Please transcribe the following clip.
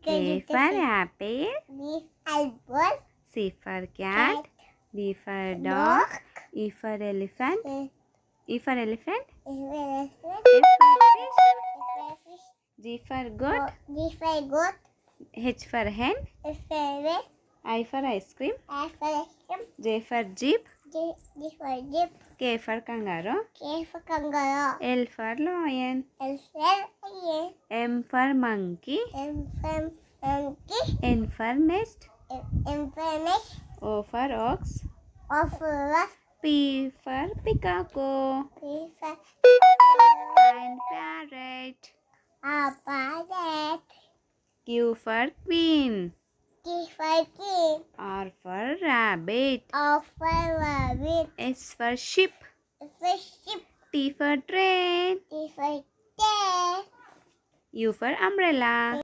A for apple. B apple. C for cat. D for dog. E for elephant. E for elephant. F for fish. G for goat. G for goat. H for hen. H for hen. I for ice cream. I for ice cream. J for jeep. G for jeep. K for kangaroo. K for kangaroo. L for lion. L for lion. M for monkey. M for monkey. N for nest. M for nest. O for ox. O for ox. P for peacock. P for And parrot. parrot. Q for queen. Q for king. R for rabbit. R for rabbit. S for sheep. S for sheep. T for train. T for tail. U for umbrella.